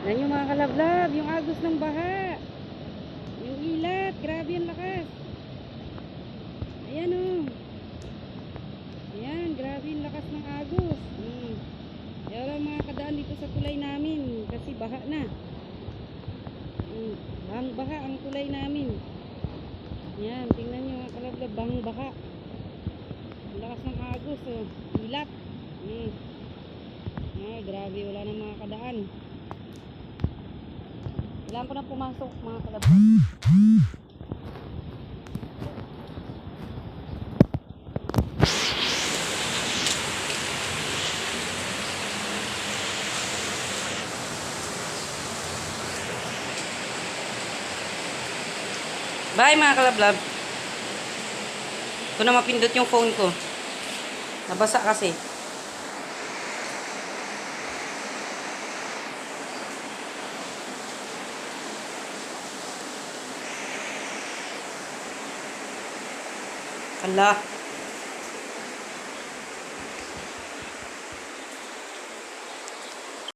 Yan yung mga kalablab, yung agos ng baha. Yung ilat, grabe yung lakas. Ayan o. Ayan, grabe yung lakas ng agos. Kaya wala mga kadaan dito sa tulay namin kasi baha na. Bahang baha ang tulay namin. Ayan, tingnan nyo mga kalablab, bahang baha. Ang lakas ng agos o. Ilat. Grabe, wala na mga kadaan. Kailangan ko na pumasok mga kalablab. Bye mga kalablab. Ko na mapindot yung phone ko. Nabasa kasi. Allah.